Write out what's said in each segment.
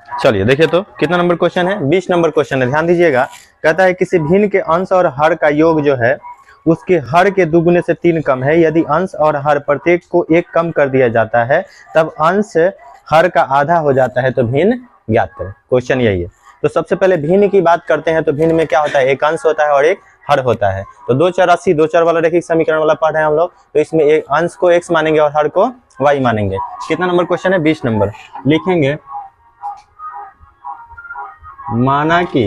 चलिए देखिए तो कितना नंबर क्वेश्चन है, 20 नंबर क्वेश्चन है, ध्यान दीजिएगा। कहता है किसी भिन्न के अंश और हर का योग जो है उसके हर के दुगुने से 3 कम है। यदि अंश और हर प्रत्येक को 1 कम कर दिया जाता है तब अंश हर का आधा हो जाता है, तो भिन्न ज्ञात करें। क्वेश्चन यही है। तो सबसे पहले भिन्न की बात करते हैं। तो भिन्न में क्या होता है, एक अंश होता है और एक हर होता है। तो 2 4 80, 2 4 वाला रैखिक समीकरण वाला पढ़ रहे हैं हम लोग। तो इसमें एक अंश को x मानेंगे और हर को y मानेंगे। कितना नंबर क्वेश्चन है, 20 नंबर। लिखेंगे माना कि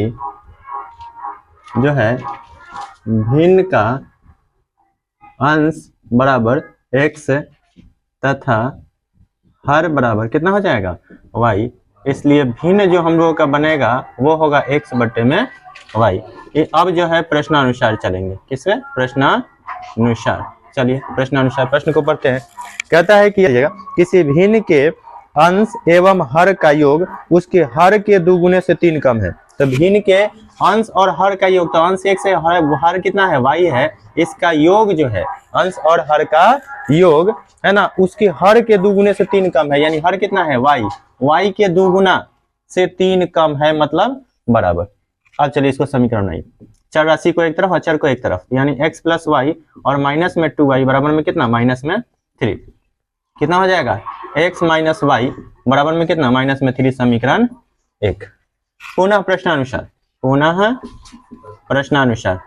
जो है भिन्न का अंश बराबर x तथा हर बराबर कितना हो जाएगा y। इसलिए भिन्न जो हम लोगों का बनेगा वो होगा x बटे में y। ये अब जो है प्रश्नानुसार चलेंगे। किससे, प्रश्नानुसार। चलिए प्रश्नानुसार प्रश्न को पढ़ते हैं। कहता है कि किसी भिन्न के अंश एवं हर का योग उसके हर के दुगुने से 3 कम है। तो भिन्न के अंश और हर का योग, तो अंश x है, हर कितना है, y है। इसका योग जो है अंश और हर का योग है ना, उसके हर के दुगुने से 3 कम है। यानी हर कितना है, y के दुगुना से 3 कम है, मतलब बराबर। अब चलिए इसको समीकरण नहीं, चर राशि को एक तरफ और चर को एक तरफ, यानी x प्लस वाई और माइनस में 2y बराबर में कितना, माइनस में 3। कितना हो जाएगा, x माइनस वाई बराबर में कितना, माइनस में 3। समीकरण 1। पुनः प्रश्नानुसार, पुनः प्रश्नानुसार।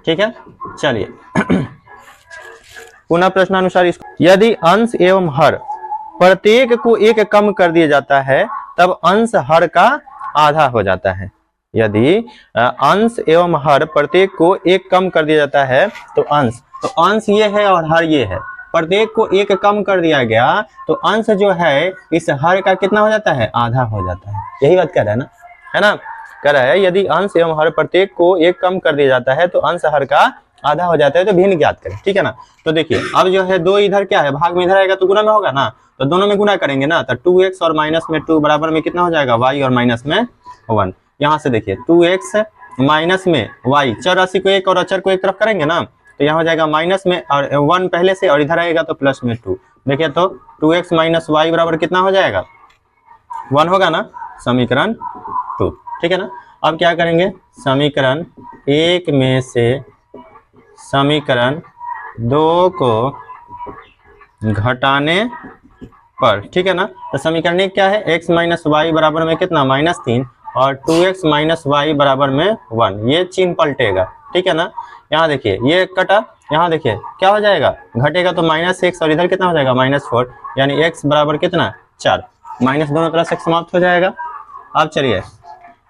ठीक है, चलिए पुनः प्रश्नानुसार। यदि अंश एवं हर प्रत्येक को 1 कम कर दिया जाता है तब अंश हर का आधा हो जाता है। यदि अंश एवं हर प्रत्येक को 1 कम कर दिया जाता है तो अंश ये है और हर ये है। प्रत्येक को 1 कम कर दिया गया तो अंश जो है इस हर का कितना हो जाता है, आधा हो जाता है। यही बात कह रहा है ना, है ना, कह रहा है यदि अंश एवं हर प्रत्येक को 1 कम कर दिया जाता है तो अंश हर का आधा हो जाता है, तो भिन्न ज्ञात करें। ठीक है ना। तो देखिए अब जो है 2 इधर क्या है, भाग में इधर आएगा तो गुना में होगा ना, तो दोनों में गुना करेंगे ना, तो 2x और माइनस में 2 बराबर में कितना हो जाएगा, y और माइनस में 1। यहाँ से देखिए 2x माइनस में y, चर राशि को 1 और अचर को एक तरफ करेंगे ना, तो यहाँ हो जाएगा माइनस में और 1 पहले से, और इधर आएगा तो प्लस में 2। देखिए तो 2x माइनस वाई बराबर कितना हो जाएगा, 1 होगा ना, समीकरण 2। ठीक है ना। अब क्या करेंगे, समीकरण 1 में से समीकरण 2 को घटाने पर, ठीक है ना, तो समीकरण 1 क्या है, x माइनस वाई बराबर में कितना, -3 और 2x माइनस वाई बराबर में 1। ये चिन्ह पलटेगा। ठीक है ना। यहाँ देखिए ये कटा, यहाँ देखिए क्या हो जाएगा, घटेगा तो -x और इधर कितना हो जाएगा, -4, यानी x बराबर कितना, 4। माइनस दोनों तरफ से समाप्त हो जाएगा। अब चलिए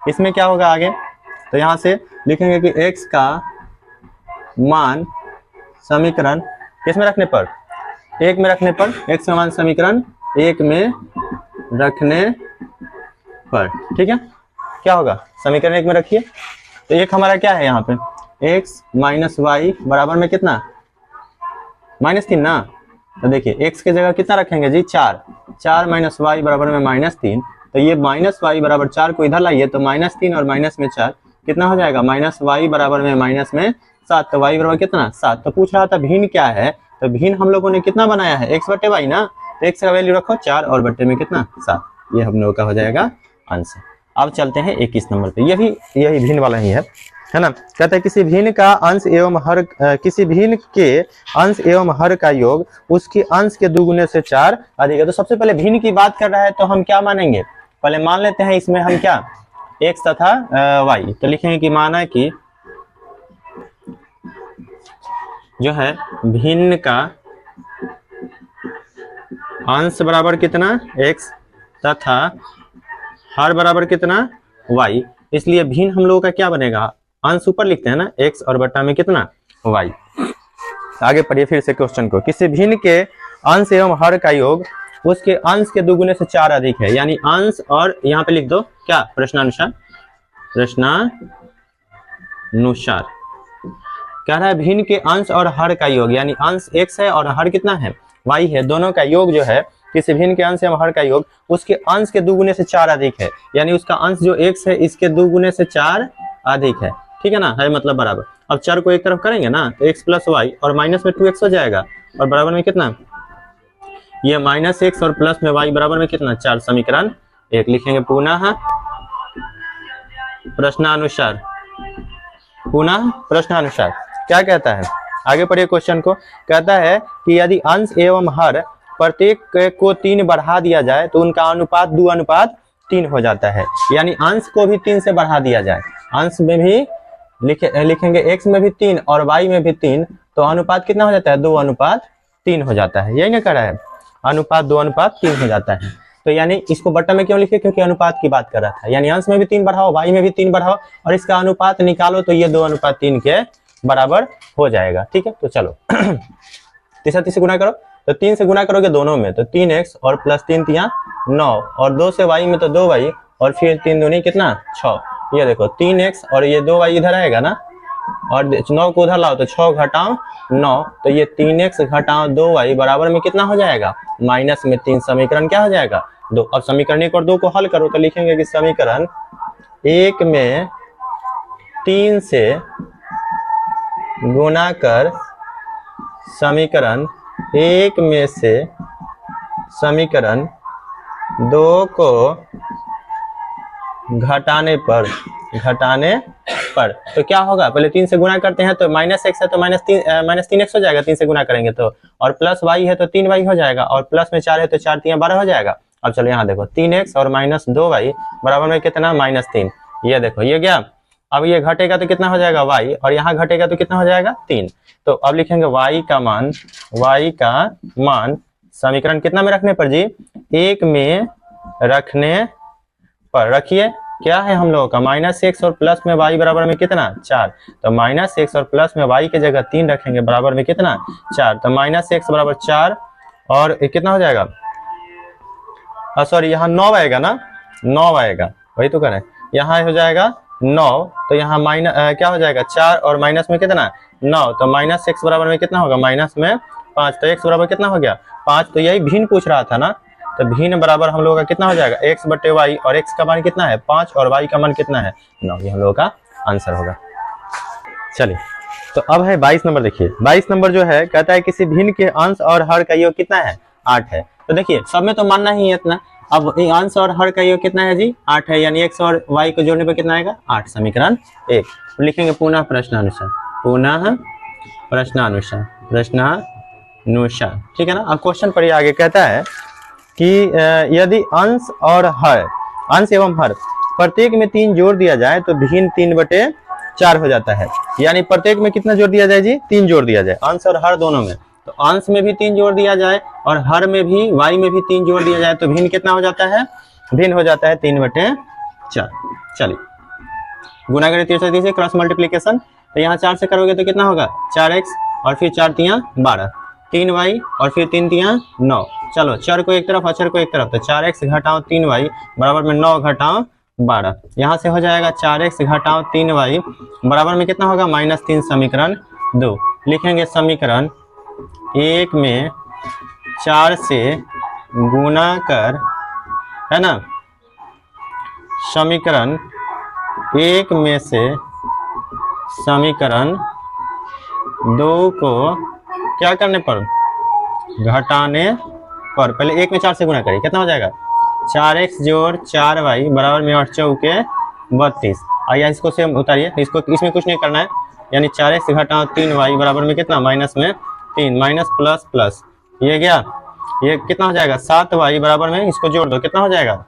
इसमें क्या होगा आगे, तो यहाँ से लिखेंगे कि x का मान समीकरण किस में रखने पर, 1 में रखने पर, x का मान समीकरण 1 में रखने पर। ठीक है, क्या होगा, समीकरण 1 में रखिए। तो एक हमारा क्या है यहाँ पे, x माइनस वाई बराबर में कितना, -3 ना। तो देखिए x के जगह कितना रखेंगे जी, 4 माइनस वाई बराबर में -3। तो ये माइनस वाई बराबर 4 को इधर लाइए, तो -3 और माइनस में 4 कितना हो जाएगा, माइनस वाई बराबर में माइनस में 7। तो वाई बराबर कितना, 7। तो पूछ रहा था भिन्न क्या है, तो भिन्न हम लोगों ने कितना बनाया है, x बटे वाई ना, तो x का वैल्यू रखो 4 और बटे में कितना, 7। ये हम लोगों का हो जाएगा आंसर। अब चलते हैं 21 नंबर पे, यही भिन्न वाला ही है ना। कहते हैं किसी भिन्न का अंश एवं हर, किसी भिन्न के अंश एवं हर का योग उसके अंश के दुगुने से 4 अधिक है। तो सबसे पहले भिन्न की बात कर रहा है तो हम क्या मानेंगे, पहले मान लेते हैं इसमें हम क्या, x तथा y। तो लिखेंगे कि माना कि जो है भिन्न का अंश बराबर कितना, x तथा हर बराबर कितना, y। इसलिए भिन्न हम लोगों का क्या बनेगा, अंश ऊपर लिखते हैं ना, x और बटा में कितना, y। आगे पढ़िए फिर से क्वेश्चन को। किसी भिन्न के अंश एवं हर का योग उसके अंश के दुगुने से 4 अधिक है। यानी अंश और यहाँ पे लिख दो क्या, प्रश्नानुसार, प्रश्नानुसार कह रहा है भिन्न के अंश और हर का योग, यानी अंश x है और हर कितना है, y है। दोनों का योग जो है, किसी भिन्न के अंश एवं हर का योग उसके अंश के दुगुने से 4 अधिक है। यानी उसका अंश जो x है इसके दुगुने से 4 अधिक है। ठीक है ना, है मतलब बराबर। अब 4 को एक तरफ करेंगे ना, तो x प्लस वाई और माइनस में 2x हो जाएगा, और बराबर में कितना, ये -x और प्लस में y बराबर में कितना, 4। समीकरण 1 लिखेंगे पुनः प्रश्नानुसार, पुनः प्रश्नानुसार। क्या कहता है, आगे पढ़िए क्वेश्चन को। कहता है कि यदि अंश एवं हर प्रत्येक को 3 बढ़ा दिया जाए तो उनका अनुपात 2:3 हो जाता है। यानी अंश को भी 3 से बढ़ा दिया जाए, अंश में भी लिखेंगे x में भी 3 और y में भी 3, तो अनुपात कितना हो जाता है, 2:3 हो जाता है। यही ना कह रहा है, अनुपात 2:3 हो जाता है। तो यानी इसको बट्टा में क्यों लिखे, क्योंकि अनुपात की बात कर रहा था। यानी अंश में भी 3 बढ़ाओ, y में भी 3 बढ़ाओ और इसका अनुपात निकालो तो ये 2:3 के बराबर हो जाएगा। ठीक है, तो चलो तीसरा गुना करो, तो 3 से गुना करोगे दोनों में तो 3x और प्लस 3 3 9 और 2 से y में तो 2y और फिर 3 दूनी कितना 6। ये देखो 3x और ये 2y इधर आएगा ना, और 9 को उधर लाओ तो 6 घटाओ 9, तो ये 3x घटाओ 2y बराबर में कितना हो जाएगा, माइनस में 3। समीकरण क्या हो जाएगा 2। अब समीकरण 1 और 2 को हल करो तो लिखेंगे कि समीकरण 1 में 3 से गुना कर समीकरण 1 में से समीकरण 2 को घटाने पर तो क्या होगा, पहले 3 से गुना करते हैं तो -x है तो -3x हो जाएगा 3 से गुना करेंगे तो, और प्लस y है तो 3y हो जाएगा, और प्लस में 4 है तो 4 3 12 हो जाएगा। अब चलो यहाँ देखो 3x और -2y बराबर में कितना -3। ये देखो ये गया। अब ये घटेगा तो कितना हो जाएगा y, और यहाँ घटेगा तो कितना हो जाएगा 3। तो अब लिखेंगे y का मान समीकरण कितना में रखने पर जी, 1 में रखने पर। रखिए क्या है हम लोगों का -x और प्लस में y बराबर में कितना 4, तो -x और प्लस में y की जगह 3 रखेंगे बराबर में कितना 4, तो -x बराबर 4 और कितना हो जाएगा, सॉरी यहाँ 9 आएगा ना, 9 आएगा, वही तो करें, यहाँ हो जाएगा 9, तो यहाँ क्या हो जाएगा 4 और माइनस में कितना 9, तो -x बराबर में कितना होगा माइनस में 5, तो x बराबर कितना हो गया 5। तो यही भिन्न पूछ रहा था ना, तो भिन्न बराबर हम लोगों का कितना हो जाएगा x बटे y, और x का मान कितना है 5 और y का मान कितना है 9। ये हम लोगों का आंसर होगा। चलिए तो अब है 22 नंबर। देखिए 22 नंबर जो है कहता है किसी भिन्न के अंश और हर का योग कितना है 8 है। तो देखिए सब में तो मानना ही है इतना। अब अंश और हर का योग कितना है जी 8 है, यानी x और y को जोड़ने पर कितना आएगा 8। समीकरण 1 लिखेंगे पुनः प्रश्नानुसार, ठीक है ना। अब क्वेश्चन पर आगे कहता है कि यदि अंश और हर, अंश एवं हर प्रत्येक में 3 जोड़ दिया जाए तो भिन्न 3/4 हो जाता है। यानी प्रत्येक में कितना जोड़ दिया जाए जी 3 जोड़ दिया जाए, अंश और हर दोनों में। तो अंश में भी 3 जोड़ दिया जाए और हर में भी y में भी 3 जोड़ दिया जाए तो भिन्न कितना हो जाता है, भिन्न हो जाता है 3/4। चलिए गुना करें 3 से क्रॉस मल्टीप्लीकेशन, तो यहाँ 4 से करोगे तो कितना होगा 4x और फिर 4 3 12, 3y और फिर 3 3 9। चलो चर को एक तरफ अचर को एक तरफ, तो 4x घटाओ 3y बराबर में 9 घटाओ 12। यहाँ से हो जाएगा 4x घटाओ 3y बराबर में कितना होगा -3। समीकरण 2 लिखेंगे समीकरण 1 में 4 से गुना कर, है ना, समीकरण 1 में से समीकरण 2 को क्या करने पर, घटाने पर। पहले 1 में 4 से गुना करिए, कितना हो जाएगा 4x जोड़ 4y बराबर में 8 चौके 32। आइए इसको से उतारिए, इसको इसमें कुछ नहीं करना है, यानी 4x घटाओ 3y बराबर में कितना -3, माइनस प्लस प्लस, ये गया, ये कितना हो जाएगा 7y बराबर में, इसको जोड़ दो कितना हो जाएगा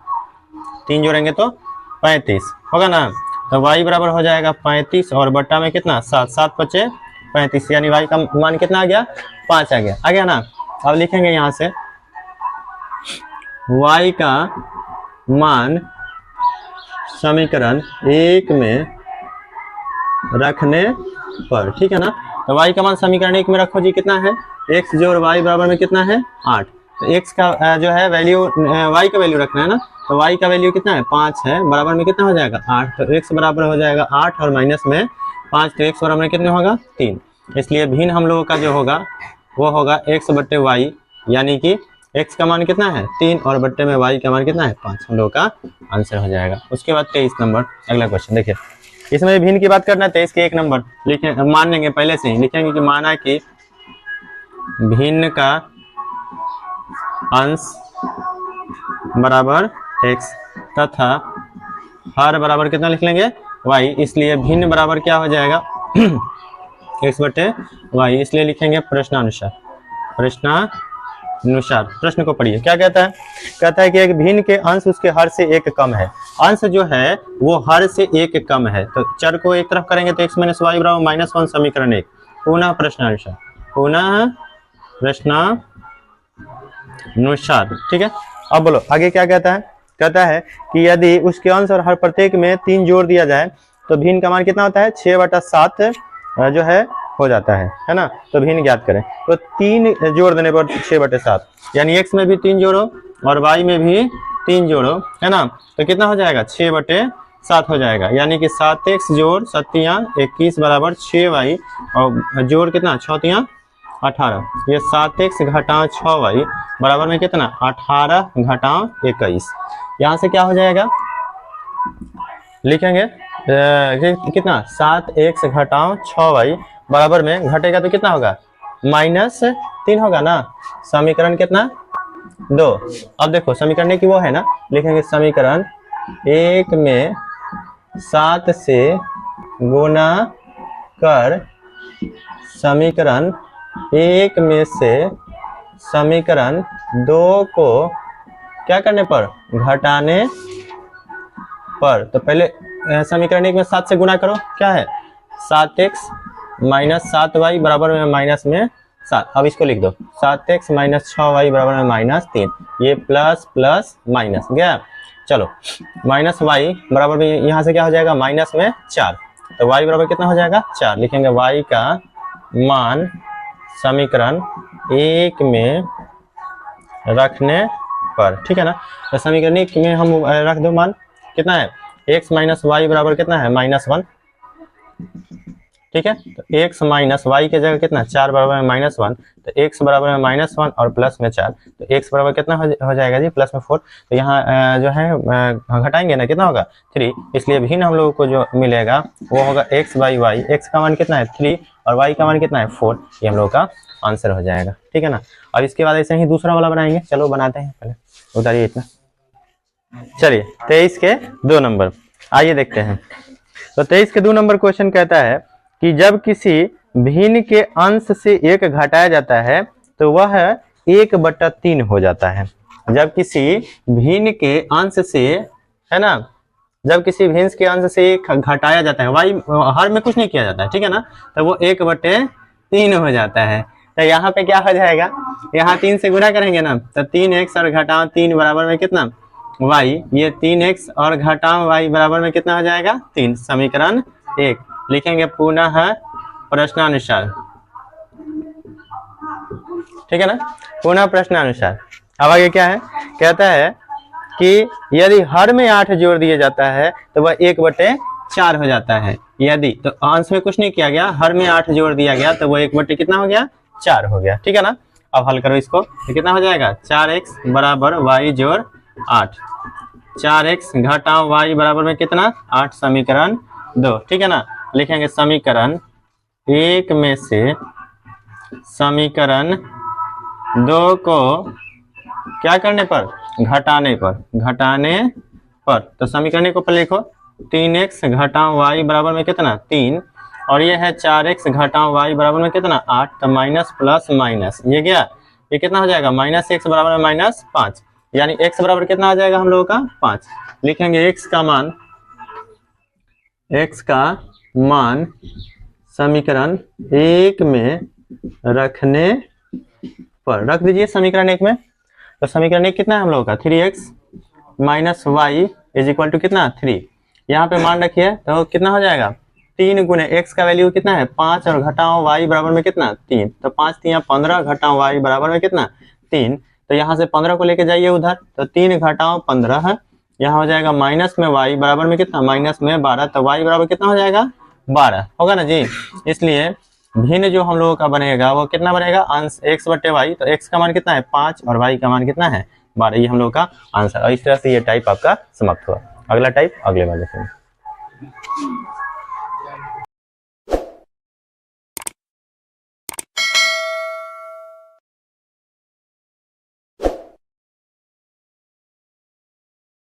3 जोड़ेंगे तो 35 होगा ना। तो y बराबर हो जाएगा 35 और बट्टा में कितना 7, 7 बचे 35, यानी y का मान कितना आ गया 5 आ गया ना। अब लिखेंगे यहाँ से y का मान समीकरण 1 में रखने पर, ठीक है ना। तो y का मान समीकरण 1 में रखो जी, कितना है x जोड़ y बराबर में कितना है 8। तो x का जो है वैल्यू, y का वैल्यू रखना है ना, तो y का वैल्यू कितना है 5 है, बराबर में कितना हो जाएगा 8। तो x बराबर हो जाएगा 8 और माइनस में 5, तो x बराबर में कितने होगा 3। इसलिए भिन्न हम लोगों का जो होगा वो होगा x बट्टे y, यानी कि x का मान कितना है 3 और बट्टे में y का मान कितना है 5, हम लोगों का आंसर हो जाएगा। उसके बाद 23 नंबर अगला क्वेश्चन देखिए, इसमें भिन्न की बात करना है। 23 के 1 नंबर लिखे, मान लेंगे पहले से ही, लिखेंगे कि माना कि भिन्न का अंश बराबर x तथा हर बराबर कितना लिख लेंगे y, इसलिए भिन्न बराबर क्या हो जाएगा x बटे y, इसलिए लिखेंगे प्रश्नानुसार। प्रश्नानुसार प्रश्न को पढ़िए क्या कहता है। कहता है कि एक भिन्न के अंश उसके हर से एक कम है। अंश जो है वो हर से एक कम है, तो चर को एक तरफ करेंगे तो x माइनस वाई बराबर -1 समीकरण 1। पुनः प्रश्नानुसार, पुनः प्रश्नानुसार। ठीक है, अब बोलो आगे क्या कहता है। कहता है कि यदि उसके अंश और हर प्रत्येक में 3 जोड़ दिया जाए तो भिन्न का मान कितना होता है 6/7 जो है हो जाता है ना। तो भिन्न ज्ञात करें, तो 3 जोड़ देने पर 6/7, यानी x में भी 3 जोड़ो और y में भी 3 जोड़ो, है ना, तो कितना हो जाएगा 6/7 हो जाएगा। यानी कि 7x जोड़ 7×21 बराबर 6y और जोड़ कितना 6×3 18, ये 7x घटाव 6y बराबर में कितना 18 घटाव 21। यहाँ से क्या हो जाएगा लिखेंगे कितना 7x घटाव 6y बराबर में घटेगा तो कितना होगा -3 होगा ना। समीकरण कितना 2। अब देखो समीकरण की वो है ना, लिखेंगे समीकरण 1 में 7 से गुणा कर समीकरण 1 में से समीकरण 2 को क्या करने पर घटाने पर। तो पहले समीकरण 1 में 7 से गुणा करो, क्या है 7x माइनस 7y बराबर में -7। अब इसको लिख दो 7x माइनस 6y बराबर में -3, ये प्लस प्लस माइनस गया। चलो -y बराबर में यहाँ से क्या हो जाएगा माइनस में 4, तो y बराबर कितना हो जाएगा 4। लिखेंगे y का मान समीकरण 1 में रखने पर। ठीक है ना, तो समीकरण 1 में हम रख दो मान कितना है x माइनस वाई बराबर कितना है -1। ठीक है, तो x माइनस वाई के जगह कितना 4 बराबर में -1, तो x बराबर में -1 और प्लस में 4, तो x बराबर कितना हो जाएगा जी प्लस में 4। तो यहाँ जो है घटाएंगे ना कितना होगा 3, इसलिए भिन्न हम लोगों को जो मिलेगा वो होगा x/y। x का मान कितना है 3 और y का मान कितना है 4, ये हम लोगों का आंसर हो जाएगा। ठीक है ना, और इसके बाद ऐसे ही दूसरा वाला बनाएंगे। चलो बनाते हैं, पहले उतारिए इतना। चलिए 23 के 2 नंबर आइए देखते हैं। तो 23 के 2 नंबर क्वेश्चन कहता है कि जब किसी भिन्न के अंश से 1 घटाया जाता है तो वह 1/3 हो जाता है। जब किसी भिन्न के अंश से, है ना, जब किसी भिन्न के अंश से 1 घटाया जाता है, वाई हर में कुछ नहीं किया जाता है, ठीक है ना, तो वो 1/3 हो जाता है। तो यहाँ पे क्या हो जाएगा, यहाँ 3 से गुणा करेंगे ना, तो 3x और घटाव 3 बराबर में कितना y, ये 3x और घटाव y बराबर में कितना हो जाएगा 3। समीकरण 1 लिखेंगे पुनः प्रश्नानुसार। ठीक है ना, पुनः प्रश्नानुसार। अब आगे क्या है, कहता है कि यदि हर में 8 जोड़ दिया जाता है तो वह 1/4 हो जाता है। यदि, तो अंश में कुछ नहीं किया गया, हर में 8 जोड़ दिया गया तो वह 1/4 कितना हो गया 4 हो गया। ठीक है ना, अब हल करो इसको, तो कितना हो जाएगा 4x बराबर y जोड़ 8, 4x घटाव y बराबर में कितना 8, समीकरण 2। ठीक है ना, लिखेंगे समीकरण 1 में से समीकरण 2 को क्या करने पर घटाने पर, तो समीकरण को पहले लिखो 3x घटाव y बराबर में कितना 3, और ये है 4x घटाव y बराबर में कितना 8, तो माइनस प्लस माइनस ये गया, ये कितना हो जाएगा -x बराबर में -5, यानी x बराबर कितना आ जाएगा हम लोगों का 5। लिखेंगे x का मान समीकरण 1 में रखने पर, रख दीजिए समीकरण 1 में। तो समीकरण 1 कितना है हम लोगों का 3x minus Y is equal to कितना 3, यहाँ पे मान रखिए तो कितना हो जाएगा 3 गुने x का वैल्यू कितना है 5 और घटाओ y बराबर में कितना 3, तो 5 3 15 घटाओ y बराबर में कितना 3, तो यहाँ से 15 को लेके जाइए उधर, तो 3 घटाओ 15 है, यहाँ हो जाएगा माइनस में y बराबर में कितना -12, तो y बराबर कितना हो जाएगा 12 होगा ना जी। इसलिए भिन्न जो हम लोगों का बनेगा वो कितना बनेगा अंश x/y, तो x का मान कितना है 5 और y का मान कितना है 12, ये हम लोग का आंसर। और इस तरह से ये टाइप आपका समाप्त हुआ। अगला टाइप अगले बार देखेंगे।